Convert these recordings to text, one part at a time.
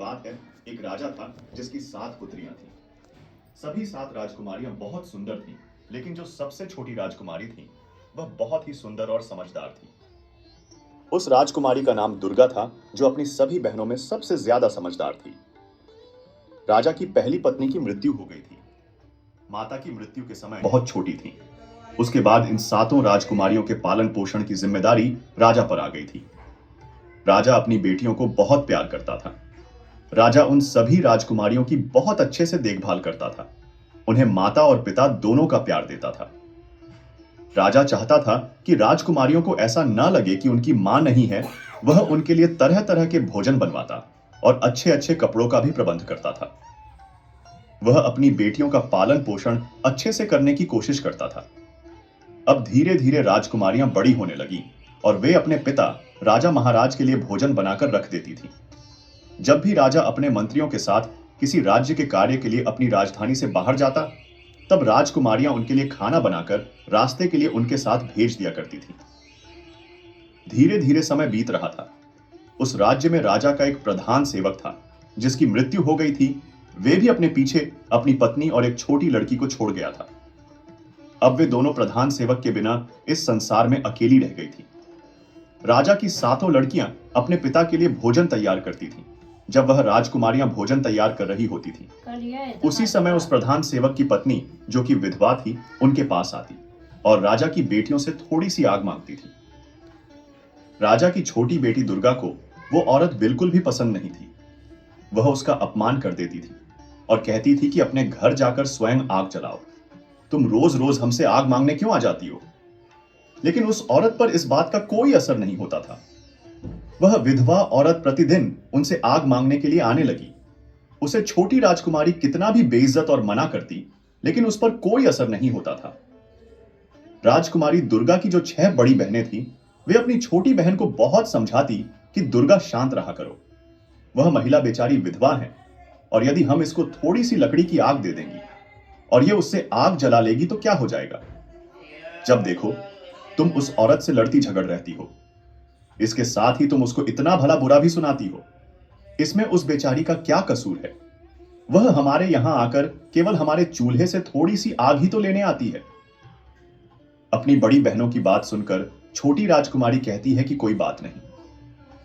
बात है, एक राजा था जिसकी 7 पुत्रियां थीं। सभी 7 राजकुमारियां बहुत सुंदर थीं, लेकिन जो सबसे छोटी राजकुमारी थी, वह बहुत ही सुंदर और समझदार थी। उस राजकुमारी का नाम दुर्गा था, जो अपनी सभी बहनों में सबसे ज्यादा समझदार थी। राजा की पहली पत्नी की मृत्यु हो गई थी। माता की मृत्यु के समय बहुत छोटी थी। उसके बाद इन 7 राजकुमारियों के पालन पोषण की जिम्मेदारी राजा पर आ गई थी। राजा अपनी बेटियों को बहुत प्यार करता था। राजा उन सभी राजकुमारियों की बहुत अच्छे से देखभाल करता था। उन्हें माता और पिता दोनों का प्यार देता था। राजा चाहता था कि राजकुमारियों को ऐसा ना लगे कि उनकी मां नहीं है। वह उनके लिए तरह तरह के भोजन बनवाता और अच्छे अच्छे कपड़ों का भी प्रबंध करता था। वह अपनी बेटियों का पालन पोषण अच्छे से करने की कोशिश करता था। अब धीरे धीरे राजकुमारियां बड़ी होने लगी और वे अपने पिता राजा महाराज के लिए भोजन बनाकर रख देती थी। जब भी राजा अपने मंत्रियों के साथ किसी राज्य के कार्य के लिए अपनी राजधानी से बाहर जाता, तब राजकुमारियां उनके लिए खाना बनाकर रास्ते के लिए उनके साथ भेज दिया करती थी। धीरे धीरे समय बीत रहा था। उस राज्य में राजा का एक प्रधान सेवक था, जिसकी मृत्यु हो गई थी। वे भी अपने पीछे अपनी पत्नी और एक छोटी लड़की को छोड़ गया था। अब वे दोनों प्रधान सेवक के बिना इस संसार में अकेली रह गई थी। राजा की 7 लड़कियां अपने पिता के लिए भोजन तैयार करती थीं। जब वह राजकुमारियां भोजन तैयार कर रही होती थीं, उसी समय उस प्रधान सेवक की पत्नी, जो कि विधवा थी, उनके पास आती और राजा की बेटियों से थोड़ी सी आग मांगती थी। राजा की छोटी बेटी दुर्गा को वो औरत बिल्कुल भी पसंद नहीं थी। वह उसका अपमान कर देती थी और कहती थी कि अपने घर जाकर स्वयं आग जलाओ। तुम रोज रोज हमसे आग मांगने क्यों आ जाती हो? लेकिन उस औरत पर इस बात का कोई असर नहीं होता था। वह विधवा औरत प्रतिदिन उनसे आग मांगने के लिए आने लगी। उसे छोटी राजकुमारी कितना भी बेइज्जत और मना करती, लेकिन उस पर कोई असर नहीं होता था। राजकुमारी दुर्गा की जो 6 बड़ी बहनें थीं, वे अपनी छोटी बहन को बहुत समझाती कि दुर्गा शांत रहा करो। वह महिला बेचारी विधवा है, और यदि हम इसको थोड़ी सी लकड़ी की आग दे देंगी और ये उससे आग जला लेगी तो क्या हो जाएगा? जब देखो, तुम उस औरत से लड़ती झगड़ रहती हो। इसके साथ ही तुम उसको इतना भला बुरा भी सुनाती हो। इसमें उस बेचारी का क्या कसूर है? वह हमारे यहां आकर केवल हमारे चूल्हे से थोड़ी सी आग ही तो लेने आती है। अपनी बड़ी बहनों की बात सुनकर छोटी राजकुमारी कहती है कि कोई बात नहीं।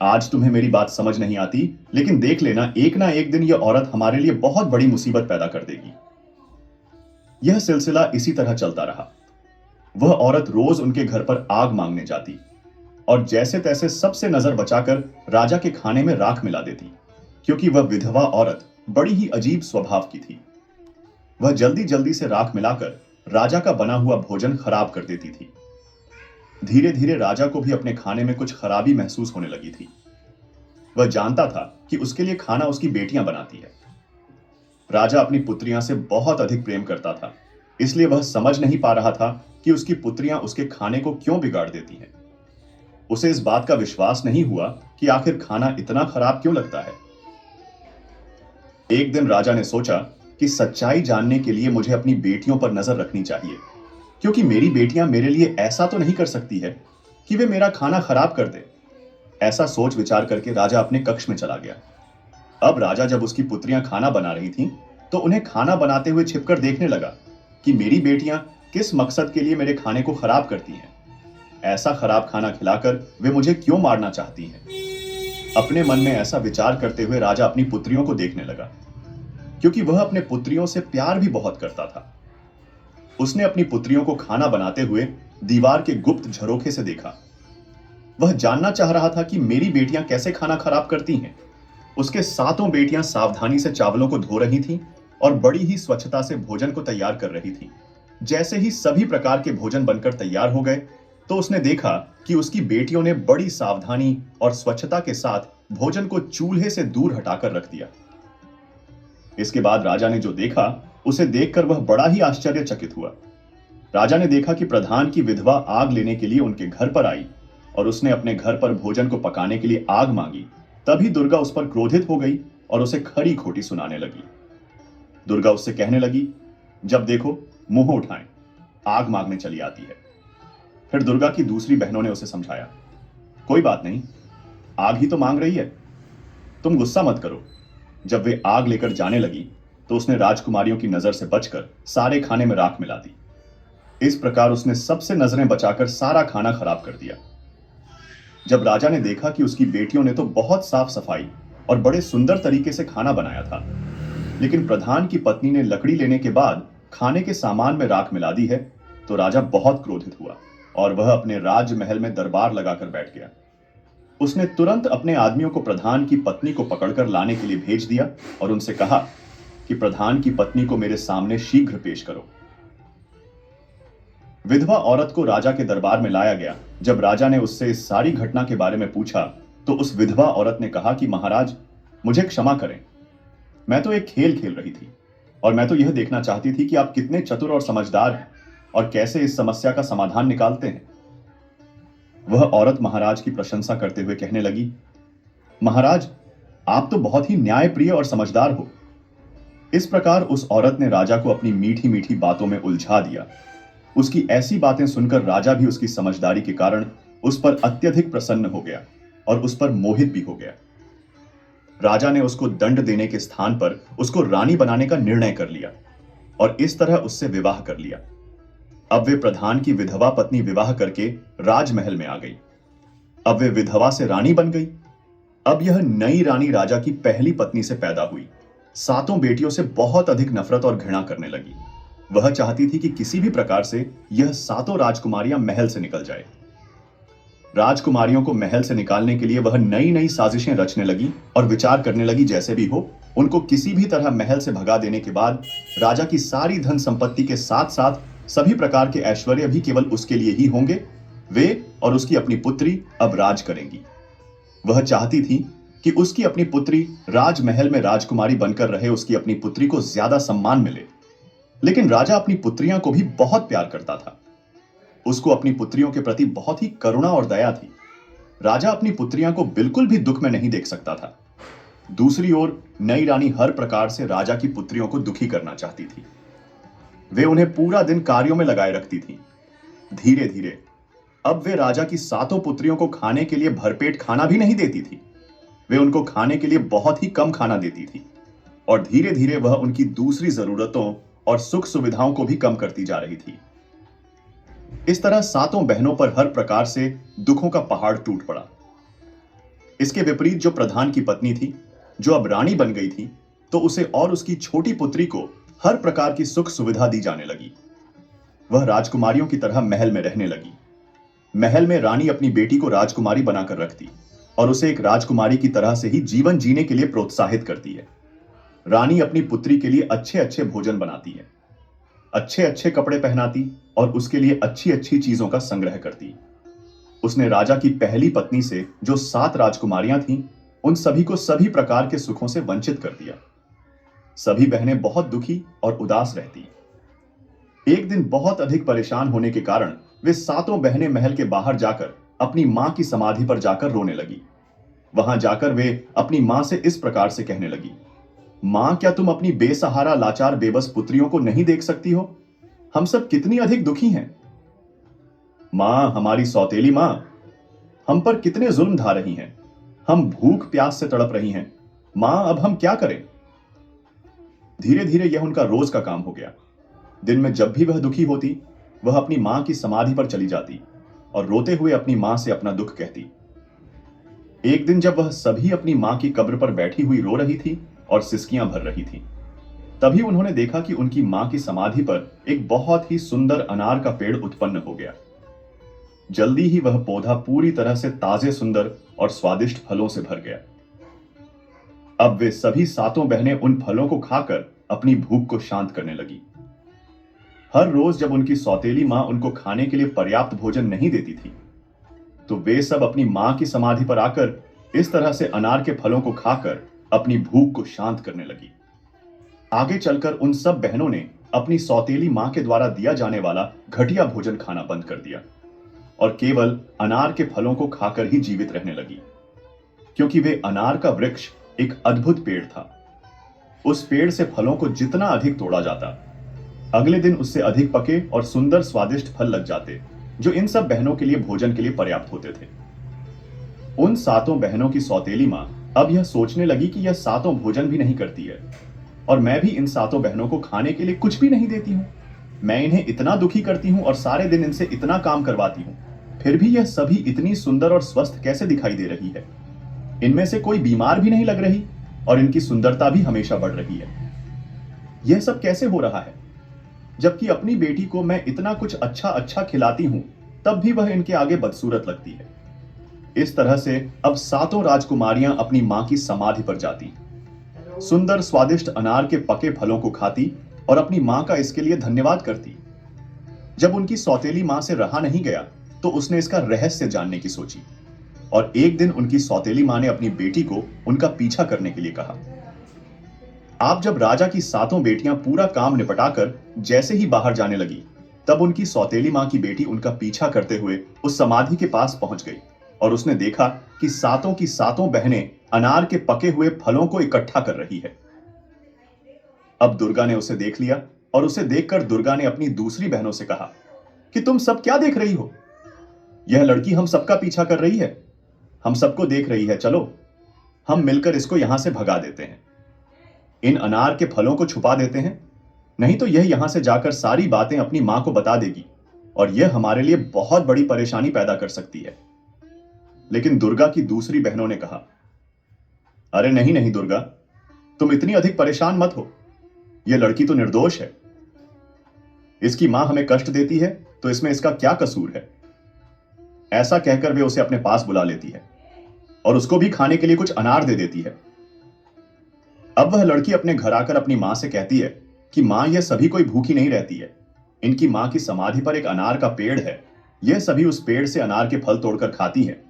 आज तुम्हें मेरी बात समझ नहीं आती, लेकिन देख लेना, एक ना एक दिन यह औरत हमारे लिए बहुत बड़ी मुसीबत पैदा कर देगी। यह सिलसिला इसी तरह चलता रहा। वह औरत रोज उनके घर पर आग मांगने जाती और जैसे तैसे सबसे नजर बचाकर राजा के खाने में राख मिला देती, क्योंकि वह विधवा औरत बड़ी ही अजीब स्वभाव की थी। वह जल्दी जल्दी से राख मिलाकर राजा का बना हुआ भोजन खराब कर देती थी। धीरे धीरे राजा को भी अपने खाने में कुछ खराबी महसूस होने लगी थी। वह जानता था कि उसके लिए खाना उसकी बेटियां बनाती है। राजा अपनी पुत्रियां से बहुत अधिक प्रेम करता था, इसलिए वह समझ नहीं पा रहा था कि उसकी पुत्रियां उसके खाने को क्यों बिगाड़ देती हैं। उसे इस बात का विश्वास नहीं हुआ कि आखिर खाना इतना खराब क्यों लगता है। एक दिन राजा ने सोचा कि सच्चाई जानने के लिए मुझे अपनी बेटियों पर नजर रखनी चाहिए, क्योंकि मेरी बेटियां मेरे लिए ऐसा तो नहीं कर सकती है कि वे मेरा खाना खराब कर दे। ऐसा सोच विचार करके राजा अपने कक्ष में चला गया। अब राजा जब उसकी पुत्रियां खाना बना रही थीं, तो उन्हें खाना बनाते हुए छिपकर देखने लगा कि मेरी बेटियां किस मकसद के लिए मेरे खाने को खराब करती हैं। ऐसा खराब खाना खिलाकर वे मुझे क्यों मारना चाहती हैं? अपने मन में ऐसा विचार करते हुए राजा अपनी पुत्रियों को देखने लगा, क्योंकि वह अपने पुत्रियों से प्यार भी बहुत करता था। उसने अपनी पुत्रियों को खाना बनाते हुए दीवार के गुप्त झरोखे से देखा। वह जानना चाह रहा था कि मेरी बेटियां कैसे खाना खराब करती हैं। उसके 7 बेटियां सावधानी से चावलों को धो रही थीं और बड़ी ही स्वच्छता से भोजन को तैयार कर रही थीं। जैसे ही सभी प्रकार के भोजन बनकर तैयार हो गए, तो उसने देखा कि उसकी बेटियों ने बड़ी सावधानी और स्वच्छता के साथ भोजन को चूल्हे से दूर हटाकर रख दिया। इसके बाद राजा ने जो देखा, उसे देखकर वह बड़ा ही आश्चर्यचकित हुआ। राजा ने देखा कि प्रधान की विधवा आग लेने के लिए उनके घर पर आई और उसने अपने घर पर भोजन को पकाने के लिए आग मांगी। तभी दुर्गा उस पर क्रोधित हो गई और उसे खरी खोटी सुनाने लगी। दुर्गा उससे कहने लगी, जब देखो मुंह उठाएं, आग मांगने चली आती है। फिर दुर्गा की दूसरी बहनों ने उसे समझाया, कोई बात नहीं, आग ही तो मांग रही है, तुम गुस्सा मत करो, जब वे आग लेकर जाने लगी तो उसने राजकुमारियों की नजर से बचकर सारे खाने में राख मिला दी। इस प्रकार उसने सबसे नजरें बचाकर सारा खाना खराब कर दिया। जब राजा ने देखा कि उसकी बेटियों ने तो बहुत साफ सफाई और बड़े सुंदर तरीके से खाना बनाया था, लेकिन प्रधान की पत्नी ने लकड़ी लेने के बाद खाने के सामान में राख मिला दी है, तो राजा बहुत क्रोधित हुआ और वह अपने राजमहल में दरबार लगाकर बैठ गया। उसने तुरंत अपने आदमियों को प्रधान की पत्नी को पकड़कर लाने के लिए भेज दिया और उनसे कहा कि प्रधान की पत्नी को मेरे सामने शीघ्र पेश करो। विधवा औरत को राजा के दरबार में लाया गया। जब राजा ने उससे इस सारी घटना के बारे में पूछा तो उस विधवा औरत ने कहा कि महाराज, मुझे क्षमा करें, मैं तो एक खेल खेल रही थी और मैं तो यह देखना चाहती थी कि आप कितने चतुर और समझदार हैं और कैसे इस समस्या का समाधान निकालते हैं। वह औरत महाराज की प्रशंसा करते हुए कहने लगी, महाराज, आप तो बहुत ही न्यायप्रिय और समझदार हो। इस प्रकार उस औरत ने राजा को अपनी मीठी मीठी बातों में उलझा दिया। उसकी ऐसी बातें सुनकर राजा भी उसकी समझदारी के कारण उस पर अत्यधिक प्रसन्न हो गया और उस पर मोहित भी हो गया। राजा ने उसको दंड देने के स्थान पर उसको रानी बनाने का निर्णय कर लिया और इस तरह उससे विवाह कर लिया। अब वे प्रधान की विधवा पत्नी विवाह करके राजमहल में आ गई। अब वे विधवा से रानी बन गई। अब यह नई रानी राजा की पहली पत्नी से पैदा हुई। सातों बेटियों से बहुत अधिक नफरत और घृणा करने लगी। वह चाहती थी कि किसी भी प्रकार से यह सातों राजकुमारियां महल से निकल जाए। राजकुमारियों को महल से निकालने के लिए वह नई नई साजिशें रचने लगी और विचार करने लगी जैसे भी हो उनको किसी भी तरह महल से भगा देने के बाद राजा की सारी धन संपत्ति के साथ साथ सभी प्रकार के ऐश्वर्य भी केवल उसके लिए ही होंगे। वे और उसकी अपनी पुत्री अब राज करेंगी। वह चाहती थी कि उसकी अपनी पुत्री राजमहल में राजकुमारी बनकर रहे, उसकी अपनी पुत्री को ज्यादा सम्मान मिले। लेकिन राजा अपनी पुत्रियां को भी बहुत प्यार करता था। उसको अपनी पुत्रियों के प्रति बहुत ही करुणा और दया थी। राजा अपनी पुत्रियां को बिल्कुल भी दुख में नहीं देख सकता था। दूसरी ओर नई रानी हर प्रकार से राजा की पुत्रियों को दुखी करना चाहती थी। वे उन्हें पूरा दिन कार्यों में लगाए रखती थी। धीरे धीरे अब वे राजा की सातों पुत्रियों को खाने के लिए भरपेट खाना भी नहीं देती थी। वे उनको खाने के लिए बहुत ही कम खाना देती थी और धीरे धीरे वह उनकी दूसरी जरूरतों और सुख सुविधाओं को भी कम करती जा रही थी। इस तरह सातों बहनों पर हर प्रकार से दुखों का पहाड़ टूट पड़ा। इसके विपरीत जो प्रधान की पत्नी थी, जो अब रानी बन गई थी, तो उसे और उसकी छोटी पुत्री को हर प्रकार की सुख सुविधा दी जाने लगी। वह राजकुमारियों की तरह महल में रहने लगी। महल में रानी अपनी बेटी को राजकुमारी बनाकर रखती और उसे एक राजकुमारी की तरह से ही जीवन जीने के लिए प्रोत्साहित करती है। रानी अपनी पुत्री के लिए अच्छे अच्छे भोजन बनाती है, अच्छे अच्छे कपड़े पहनाती और उसके लिए अच्छी अच्छी चीजों का संग्रह करती। उसने राजा की पहली पत्नी से जो 7 राजकुमारियां थीं, उन सभी को सभी प्रकार के सुखों से वंचित कर दिया। सभी बहनें बहुत दुखी और उदास रहती। एक दिन बहुत अधिक परेशान होने के कारण वे सातों बहनें महल के बाहर जाकर अपनी मां की समाधि पर जाकर रोने लगी। वहां जाकर वे अपनी मां से इस प्रकार से कहने लगी, मां, क्या तुम अपनी बेसहारा लाचार बेबस पुत्रियों को नहीं देख सकती हो? हम सब कितनी अधिक दुखी हैं। मां, हमारी सौतेली मां, हम पर कितने जुल्म ढा रही हैं। हम भूख प्यास से तड़प रही हैं। मां, अब हम क्या करें? धीरे धीरे यह उनका रोज का काम हो गया। दिन में जब भी वह दुखी होती, वह अपनी मां की समाधि पर चली जाती और रोते हुए अपनी मां से अपना दुख कहती। एक दिन जब वह सभी अपनी मां की कब्र पर बैठी हुई रो रही थी और सिसकियां भर रही थी, तभी उन्होंने देखा कि उनकी मां की समाधि पर एक बहुत ही सुंदर अनार का पेड़ उत्पन्न हो गया। जल्दी ही वह पौधा पूरी तरह से ताजे, सुंदर और स्वादिष्ट फलों से भर गया। अब वे सभी सातों बहनें उन फलों को खाकर अपनी भूख को शांत करने लगी। हर रोज जब उनकी सौतेली मां उनको खाने के लिए पर्याप्त भोजन नहीं देती थी, तो वे सब अपनी मां की समाधि पर आकर इस तरह से अनार के फलों को खाकर अपनी भूख को शांत करने लगी। आगे चलकर उन सब बहनों ने अपनी सौतेली मां के द्वारा दिया जाने वाला घटिया भोजन खाना बंद कर दिया और केवल अनार के फलों को खाकर ही जीवित रहने लगी, क्योंकि वे अनार का वृक्ष एक अद्भुत पेड़ था। उस पेड़ से फलों को जितना अधिक तोड़ा जाता, अगले दिन उससे अधिक पके और सुंदर स्वादिष्ट फल लग जाते, जो इन सब बहनों के लिए भोजन के लिए पर्याप्त होते थे। उन सातों बहनों की सौतेली मां अब यह सोचने लगी कि यह सातों भोजन भी नहीं करती है और मैं भी इन सातों बहनों को खाने के लिए कुछ भी नहीं देती हूँ। मैं इन्हें इतना दुखी करती हूँ और सारे दिन इनसे इतना काम करवाती हूँ, फिर भी यह सभी इतनी सुंदर और स्वस्थ कैसे दिखाई दे रही है। इनमें से कोई बीमार भी नहीं लग रही और इनकी सुंदरता भी हमेशा बढ़ रही है। यह सब कैसे हो रहा है, जबकि अपनी बेटी को मैं इतना कुछ अच्छा अच्छा खिलाती हूं, तब भी वह इनके आगे बदसूरत लगती है। इस तरह से अब सातों राजकुमारियां अपनी मां की समाधि पर जाती, सुंदर स्वादिष्ट अनार के पके फलों को खाती और अपनी मां का इसके लिए धन्यवाद करती। जब उनकी सौतेली मां से रहा नहीं गया तो उसने इसका रहस्य जानने की सोची और एक दिन उनकी सौतेली मां ने अपनी बेटी को उनका पीछा करने के लिए कहा। आप जब राजा की सातों बेटियां पूरा काम निपटाकर जैसे ही बाहर जाने लगी, तब उनकी सौतेली मां की बेटी उनका पीछा करते हुए उस समाधि के पास पहुंच गई और उसने देखा कि सातों की सातों बहनें अनार के पके हुए फलों को इकट्ठा कर रही है। अब दुर्गा ने उसे देख लिया और उसे देखकर दुर्गा ने अपनी दूसरी बहनों से कहा कि तुम सब क्या देख रही हो? यह लड़की हम सबका पीछा कर रही है, हम सबको देख रही है। चलो हम मिलकर इसको यहां से भगा देते हैं, इन अनार के फलों को छुपा देते हैं, नहीं तो यह यहां से जाकर सारी बातें अपनी मां को बता देगी और यह हमारे लिए बहुत बड़ी परेशानी पैदा कर सकती है। लेकिन दुर्गा की दूसरी बहनों ने कहा, अरे नहीं नहीं दुर्गा, तुम इतनी अधिक परेशान मत हो, यह लड़की तो निर्दोष है। इसकी मां हमें कष्ट देती है तो इसमें इसका क्या कसूर है? ऐसा कहकर वे उसे अपने पास बुला लेती है और उसको भी खाने के लिए कुछ अनार दे देती है। अब वह लड़की अपने घर आकर अपनी मां से कहती है कि मां, यह सभी कोई भूखी नहीं रहती है, इनकी मां की समाधि पर एक अनार का पेड़ है, यह सभी उस पेड़ से अनार के फल तोड़कर खाती है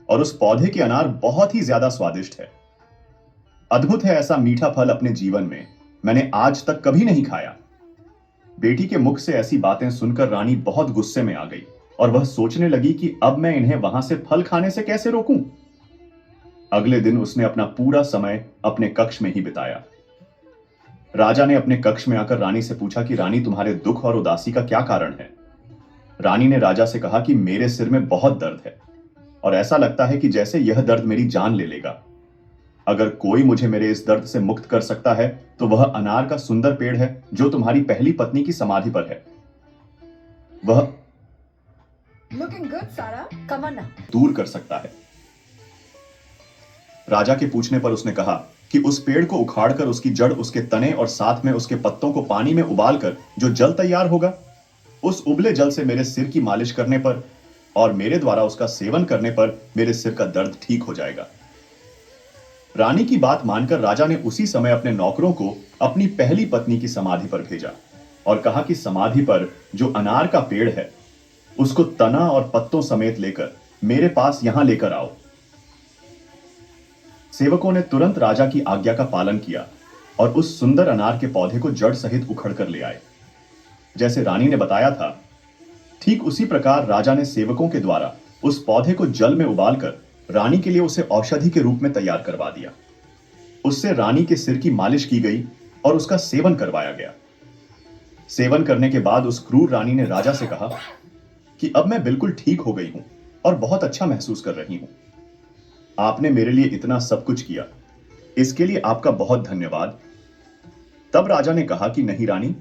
और उस पौधे के अनार बहुत ही ज्यादा स्वादिष्ट है। अद्भुत है, ऐसा मीठा फल अपने जीवन में मैंने आज तक कभी नहीं खाया। बेटी के मुख से ऐसी बातें सुनकर रानी बहुत गुस्से में आ गई और वह सोचने लगी कि अब मैं इन्हें वहां से फल खाने से कैसे रोकूं। अगले दिन उसने अपना पूरा समय अपने कक्ष में ही बिताया। राजा ने अपने कक्ष में आकर रानी से पूछा कि रानी, तुम्हारे दुख और उदासी का क्या कारण है? रानी ने राजा से कहा कि मेरे सिर में बहुत दर्द है और ऐसा लगता है कि जैसे यह दर्द मेरी जान ले लेगा। अगर कोई मुझे मेरे इस दर्द से मुक्त कर सकता है तो वह अनार का सुंदर पेड़ है जो तुम्हारी पहली पत्नी की समाधि पर है, वह Looking good, Sarah. Come on now. दूर कर सकता है। राजा के पूछने पर उसने कहा कि उस पेड़ को उखाड़कर उसकी जड़, उसके तने और साथ में उसके पत्तों को पानी में उबालकर जो जल तैयार होगा, उस उबले जल से मेरे सिर की मालिश करने पर और मेरे द्वारा उसका सेवन करने पर मेरे सिर का दर्द ठीक हो जाएगा। रानी की बात मानकर राजा ने उसी समय अपने नौकरों को अपनी पहली पत्नी की समाधि पर भेजा और कहा कि समाधि पर जो अनार का पेड़ है उसको तना और पत्तों समेत लेकर मेरे पास यहां लेकर आओ। सेवकों ने तुरंत राजा की आज्ञा का पालन किया और उस सुंदर अनार के पौधे को जड़ सहित उखड़ कर ले आए। जैसे रानी ने बताया था, ठीक उसी प्रकार राजा ने सेवकों के द्वारा उस पौधे को जल में उबालकर रानी के लिए उसे औषधि के रूप में तैयार करवा दिया। उससे रानी के सिर की मालिश की गई और उसका सेवन करवाया गया। सेवन करने के बाद उस क्रूर रानी ने राजा से कहा कि अब मैं बिल्कुल ठीक हो गई हूं और बहुत अच्छा महसूस कर रही हूं। आपने मेरे लिए इतना सब कुछ किया, इसके लिए आपका बहुत धन्यवाद। तब राजा ने कहा कि नहीं रानी,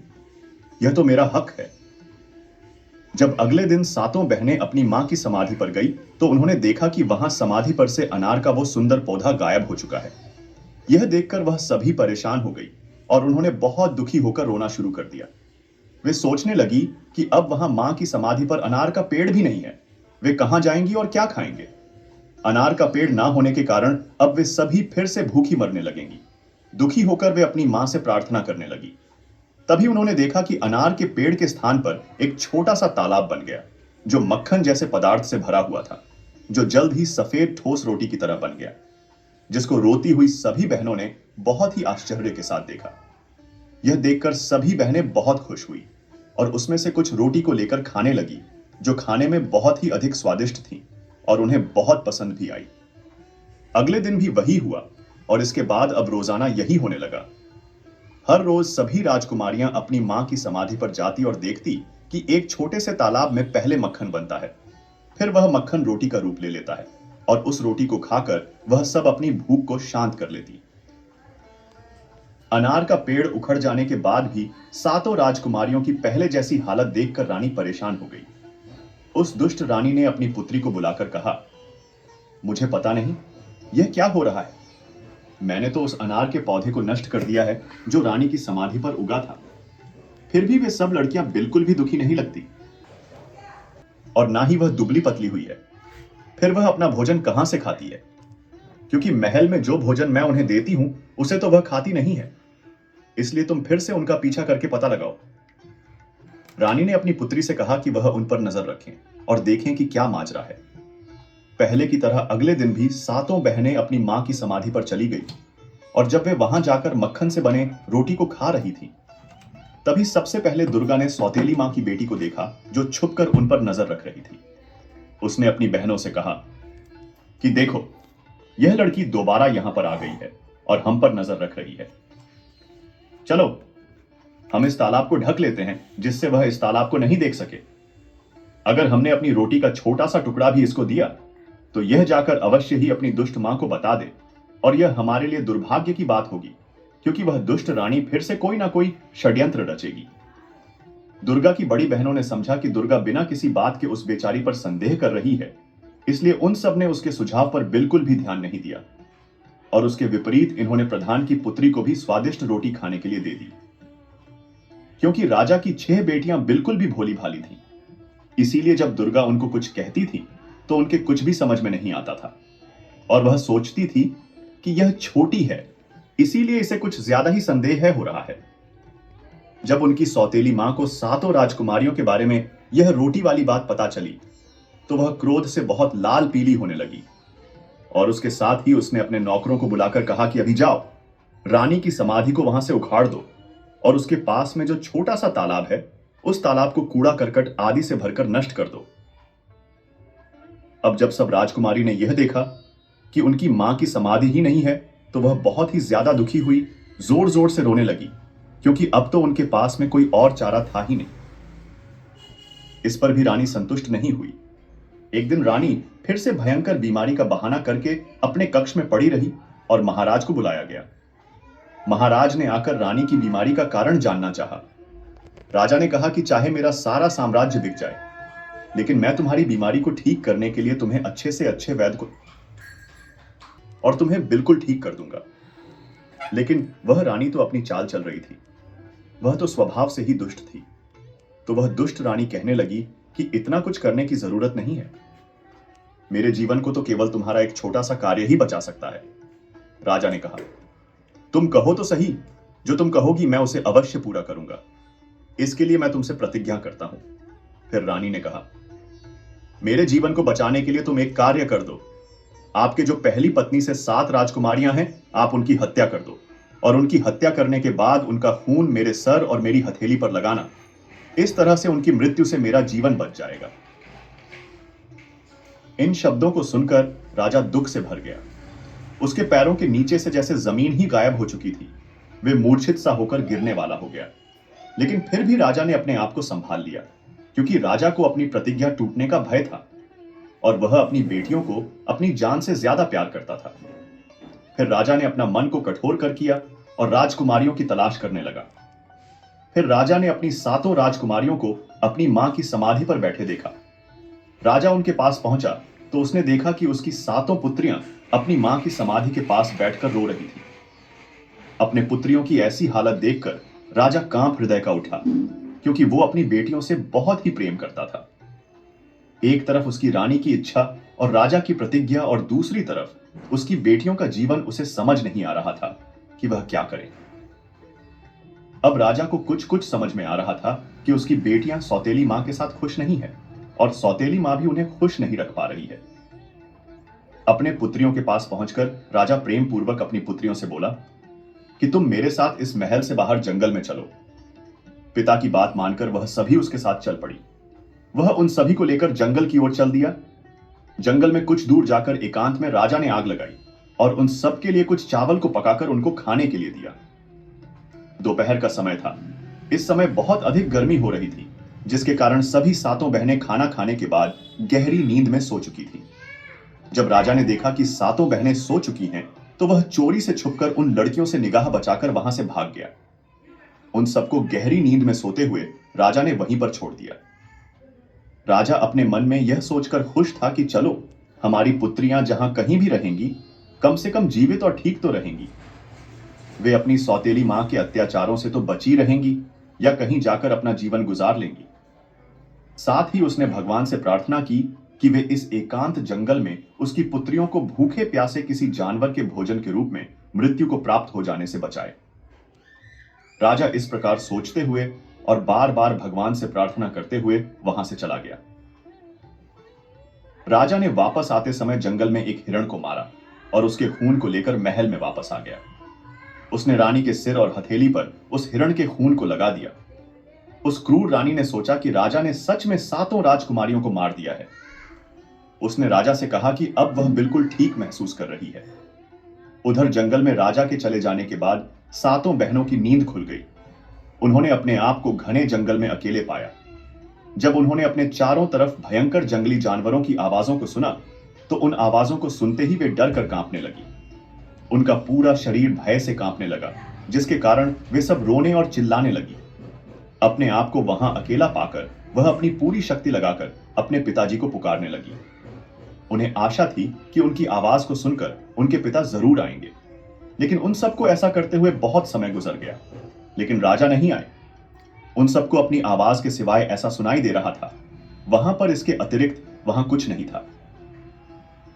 यह तो मेरा हक है। जब अगले दिन सातों बहनें अपनी मां की समाधि पर गई तो उन्होंने देखा कि वहां समाधि पर से अनार का वो सुंदर पौधा गायब हो चुका है। यह देखकर वह सभी परेशान हो गई और उन्होंने बहुत दुखी होकर रोना शुरू कर दिया। वे सोचने लगी कि अब वहां मां की समाधि पर अनार का पेड़ भी नहीं है, वे कहां जाएंगी और क्या खाएंगे। अनार का पेड़ ना होने के कारण अब वे सभी फिर से भूखी मरने लगेंगी। दुखी होकर वे अपनी मां से प्रार्थना करने लगी। तभी उन्होंने देखा कि अनार के पेड़ के स्थान पर एक छोटा सा तालाब बन गया जो मक्खन जैसे पदार्थ से भरा हुआ था, जो जल्द ही सफेद ठोस रोटी की तरह बन गया, जिसको रोती हुई सभी बहनों ने बहुत ही आश्चर्य के साथ देखा। यह देखकर सभी बहनें बहुत खुश हुई और उसमें से कुछ रोटी को लेकर खाने लगी, जो खाने में बहुत ही अधिक स्वादिष्ट थी और उन्हें बहुत पसंद भी आई। अगले दिन भी वही हुआ और इसके बाद अब रोजाना यही होने लगा। हर रोज सभी राजकुमारियां अपनी मां की समाधि पर जाती और देखती कि एक छोटे से तालाब में पहले मक्खन बनता है, फिर वह मक्खन रोटी का रूप ले लेता है और उस रोटी को खाकर वह सब अपनी भूख को शांत कर लेती। अनार का पेड़ उखड़ जाने के बाद भी सातों राजकुमारियों की पहले जैसी हालत देखकर रानी परेशान हो गई। उस दुष्ट रानी ने अपनी पुत्री को बुलाकर कहा, मुझे पता नहीं यह क्या हो रहा है। मैंने तो उस अनार के पौधे को नष्ट कर दिया है जो रानी की समाधि पर उगा था, फिर भी वे सब लड़कियां बिल्कुल भी दुखी नहीं लगती, और ना ही वह दुबली पतली हुई है। फिर वह अपना भोजन कहां से खाती है, क्योंकि महल में जो भोजन मैं उन्हें देती हूं उसे तो वह खाती नहीं है। इसलिए तुम फिर से उनका पीछा करके पता लगाओ। रानी ने अपनी पुत्री से कहा कि वह उन पर नजर रखें और देखें कि क्या माजरा है। पहले की तरह अगले दिन भी सातों बहनें अपनी मां की समाधि पर चली गई, और जब वे वहां जाकर मक्खन से बने रोटी को खा रही थी, तभी सबसे पहले दुर्गा ने सौतेली मां की बेटी को देखा जो छुपकर उन पर नजर रख रही थी। उसने अपनी बहनों से कहा कि देखो, यह लड़की दोबारा यहां पर आ गई है और हम पर नजर रख रही है। चलो हम इस तालाब को ढक लेते हैं जिससे वह इस तालाब को नहीं देख सके। अगर हमने अपनी रोटी का छोटा सा टुकड़ा भी इसको दिया तो यह जाकर अवश्य ही अपनी दुष्ट मां को बता दे, और यह हमारे लिए दुर्भाग्य की बात होगी, क्योंकि वह दुष्ट रानी फिर से कोई ना कोई षड्यंत्र रचेगी। दुर्गा की बड़ी बहनों ने समझा कि दुर्गा बिना किसी बात के उस बेचारी पर संदेह कर रही है, इसलिए उन सब ने उसके सुझाव पर बिल्कुल भी ध्यान नहीं दिया, और उसके विपरीत इन्होंने प्रधान की पुत्री को भी स्वादिष्ट रोटी खाने के लिए दे दी। क्योंकि राजा की 6 बेटियां बिल्कुल भी भोली भाली थीं, इसीलिए जब दुर्गा उनको कुछ कहती थी तो उनके कुछ भी समझ में नहीं आता था, और वह सोचती थी कि यह छोटी है, इसीलिए इसे कुछ ज्यादा ही संदेह हो रहा है। जब उनकी सौतेली मां को सातों राजकुमारियों के बारे में यह रोटी वाली बात पता चली तो वह क्रोध से बहुत लाल पीली होने लगी, और उसके साथ ही उसने अपने नौकरों को बुलाकर कहा कि अभी जाओ, रानी की समाधि को वहां से उखाड़ दो, और उसके पास में जो छोटा सा तालाब है उस तालाब को कूड़ा करकट आदि से भरकर नष्ट कर दो। अब जब सब राजकुमारी ने यह देखा कि उनकी मां की समाधि ही नहीं है तो वह बहुत ही ज्यादा दुखी हुई, जोर जोर से रोने लगी, क्योंकि अब तो उनके पास में कोई और चारा था ही नहीं। इस पर भी रानी संतुष्ट नहीं हुई। एक दिन रानी फिर से भयंकर बीमारी का बहाना करके अपने कक्ष में पड़ी रही और महाराज को बुलाया गया। महाराज ने आकर रानी की बीमारी का कारण जानना चाहा। राजा ने कहा कि चाहे मेरा सारा साम्राज्य बिक जाए, लेकिन मैं तुम्हारी बीमारी को ठीक करने के लिए तुम्हें अच्छे से अच्छे वैद्य को और तुम्हें बिल्कुल ठीक कर दूंगा। लेकिन वह रानी तो अपनी चाल चल रही थी, वह तो स्वभाव से ही दुष्ट थी। तो वह दुष्ट रानी कहने लगी कि इतना कुछ करने की जरूरत नहीं है, मेरे जीवन को तो केवल तुम्हारा एक छोटा सा कार्य ही बचा सकता है। राजा ने कहा, तुम कहो तो सही, जो तुम कहोगी मैं उसे अवश्य पूरा करूंगा, इसके लिए मैं तुमसे प्रतिज्ञा करता हूं। फिर रानी ने कहा, मेरे जीवन को बचाने के लिए तुम एक कार्य कर दो। आपके जो पहली पत्नी से 7 राजकुमारियां हैं, आप उनकी हत्या कर दो, और उनकी हत्या करने के बाद उनका खून मेरे सर और मेरी हथेली पर लगाना। इस तरह से उनकी मृत्यु से मेरा जीवन बच जाएगा। इन शब्दों को सुनकर राजा दुख से भर गया। उसके पैरों के नीचे से जैसे जमीन ही गायब हो चुकी थी। वे मूर्छित सा होकर गिरने वाला हो गया, लेकिन फिर भी राजा ने अपने आप को संभाल लिया, क्योंकि राजा को अपनी प्रतिज्ञा टूटने का भय था, और वह अपनी बेटियों को अपनी जान से ज्यादा प्यार करता था। फिर राजा ने अपना मन को कठोर कर किया और राजकुमारियों की तलाश करने लगा। फिर राजा ने अपनी 7 राजकुमारियों को अपनी मां की समाधि पर बैठे देखा। राजा उनके पास पहुंचा तो उसने देखा कि उसकी 7 पुत्रियां अपनी मां की समाधि के पास बैठकर रो रही थी। अपने पुत्रियों की ऐसी हालत देखकर राजा कांप हृदय का उठा, क्योंकि वो अपनी बेटियों से बहुत ही प्रेम करता था। एक तरफ उसकी रानी की इच्छा और राजा की प्रतिज्ञा, और दूसरी तरफ उसकी बेटियों का जीवन उसे समझ नहीं आ रहा था कि वह क्या करे। अब राजा को कुछ कुछ समझ में आ रहा था कि उसकी बेटियां सौतेली मां के साथ खुश नहीं है, और सौतेली मां भी उन्हें खुश नहीं रख पा रही है। अपने पुत्रियों के पास पहुंचकर राजा प्रेम पूर्वक अपनी पुत्रियों से बोला कि तुम मेरे साथ इस महल से बाहर जंगल में चलो। पिता की बात मानकर वह सभी उसके साथ चल पड़ी। वह उन सभी को लेकर जंगल की ओर चल दिया। जंगल में कुछ दूर जाकर एकांत में राजा ने आग लगाई और उन सब के लिए कुछ चावल को पकाकर उनको खाने के लिए दिया। दोपहर का समय था। इस समय बहुत अधिक गर्मी हो रही थी, जिसके कारण सभी 7 बहनें खाना खाने के बाद गहरी नींद में सो चुकी थी। जब राजा ने देखा कि सातों बहनें सो चुकी हैं, तो वह चोरी से छुपकर उन लड़कियों से निगाह बचाकर वहां से भाग गया। उन सबको गहरी नींद में सोते हुए राजा ने वहीं पर छोड़ दिया। राजा अपने मन में यह सोचकर खुश था कि चलो, हमारी पुत्रियां जहां कहीं भी रहेंगी, कम से कम जीवित और ठीक तो रहेंगी। वे अपनी सौतेली मां के अत्याचारों से तो बची रहेंगी या कहीं जाकर अपना जीवन गुजार लेंगी। साथ ही उसने भगवान से प्रार्थना की कि वे इस एकांत जंगल में उसकी पुत्रियों को भूखे प्यासे किसी जानवर के भोजन के रूप में मृत्यु को प्राप्त हो जाने से बचाए। राजा इस प्रकार सोचते हुए और बार बार भगवान से प्रार्थना करते हुए वहां से चला गया। राजा ने वापस आते समय जंगल में एक हिरण को मारा और उसके खून को लेकर महल में वापस आ गया। उसने रानी के सिर और हथेली पर उस हिरण के खून को लगा दिया। उस क्रूर रानी ने सोचा कि राजा ने सच में सातों राजकुमारियों को मार दिया है। उसने राजा से कहा कि अब वह बिल्कुल ठीक महसूस कर रही है। उधर जंगल में राजा के चले जाने के बाद सातों बहनों की नींद खुल गई। उन्होंने अपने आप को घने जंगल में अकेले पाया। जब उन्होंने अपने चारों तरफ भयंकर जंगली जानवरों की आवाजों को सुना, तो उन आवाजों को सुनते ही वे डर कर कांपने लगी। उनका पूरा शरीर भय से कांपने लगा, जिसके कारण वे सब रोने और चिल्लाने लगी। अपने आप को वहां अकेला पाकर वह अपनी पूरी शक्ति लगाकर अपने पिताजी को पुकारने लगी। उन्हें आशा थी कि उनकी आवाज को सुनकर उनके पिता जरूर आएंगे, लेकिन उन सबको ऐसा करते हुए बहुत समय गुजर गया, लेकिन राजा नहीं आए। उन सबको अपनी आवाज के सिवाय ऐसा सुनाई दे रहा था, वहां पर इसके अतिरिक्त वहां कुछ नहीं था।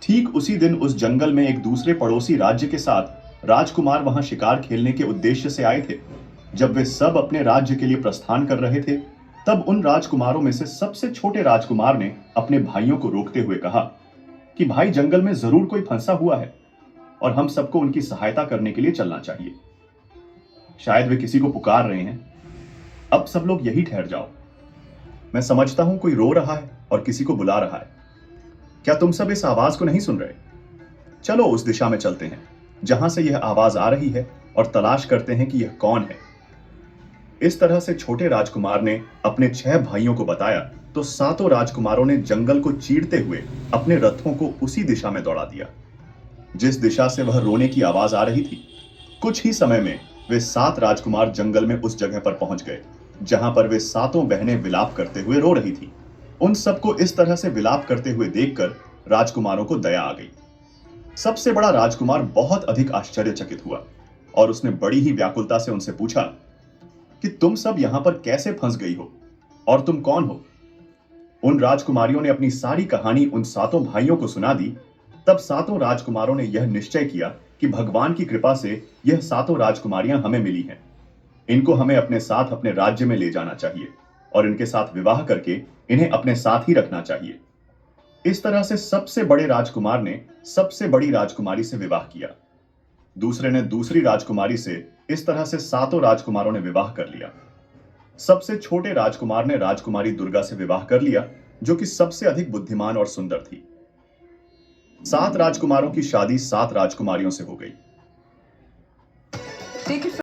ठीक उसी दिन उस जंगल में एक दूसरे पड़ोसी राज्य के साथ राजकुमार वहां शिकार खेलने के उद्देश्य से आए थे। जब वे सब अपने राज्य के लिए प्रस्थान कर रहे थे, तब उन राजकुमारों में से सबसे छोटे राजकुमार ने अपने भाइयों को रोकते हुए कहा कि भाई, जंगल में जरूर कोई फंसा हुआ है और हम सबको उनकी सहायता करने के लिए चलना चाहिए। शायद वे किसी को पुकार रहे हैं। अब सब लोग यही ठहर जाओ। मैं समझता हूं कोई रो रहा है और किसी को बुला रहा है। क्या तुम सब इस आवाज को नहीं सुन रहे? चलो उस दिशा में चलते हैं जहां से यह आवाज आ रही है और तलाश करते हैं कि यह कौन है। इस तरह से छोटे राजकुमार ने अपने 6 भाइयों को बताया, तो सातों राजकुमारों ने जंगल को चीरते हुए अपने रथों को उसी दिशा में दौड़ा दिया जिस दिशा से वह रोने की आवाज आ रही थी। कुछ ही समय में वे 7 राजकुमार जंगल में उस जगह पर पहुंच गए जहां पर वे सातों बहनें विलाप करते हुए रो रही थी। उन सबको इस तरह से विलाप करते हुए देखकर राजकुमारों को दया आ गई। सबसे बड़ा राजकुमार बहुत अधिक आश्चर्यचकित हुआ और उसने बड़ी ही व्याकुलता से उनसे पूछा कि तुम सब यहां पर कैसे फंस गई हो और तुम कौन हो? उन राजकुमारियों ने अपनी सारी कहानी उन सातों भाइयों को सुना दी। तब सातों राजकुमारों ने यह निश्चय किया कि भगवान की कृपा से यह सातों राजकुमारियां हमें मिली हैं। इनको हमें अपने साथ अपने राज्य में ले जाना चाहिए और इनके साथ विवाह करके इन्हें अपने साथ ही रखना चाहिए। इस तरह से सबसे बड़े राजकुमार ने सबसे बड़ी राजकुमारी से विवाह किया। दूसरे ने दूसरी राजकुमारी से। इस तरह से सातों राजकुमारों ने विवाह कर लिया। सबसे छोटे राजकुमार ने राजकुमारी दुर्गा से विवाह कर लिया, जो कि सबसे अधिक बुद्धिमान और सुंदर थी। 7 राजकुमारों की शादी 7 राजकुमारियों से हो गई। Take it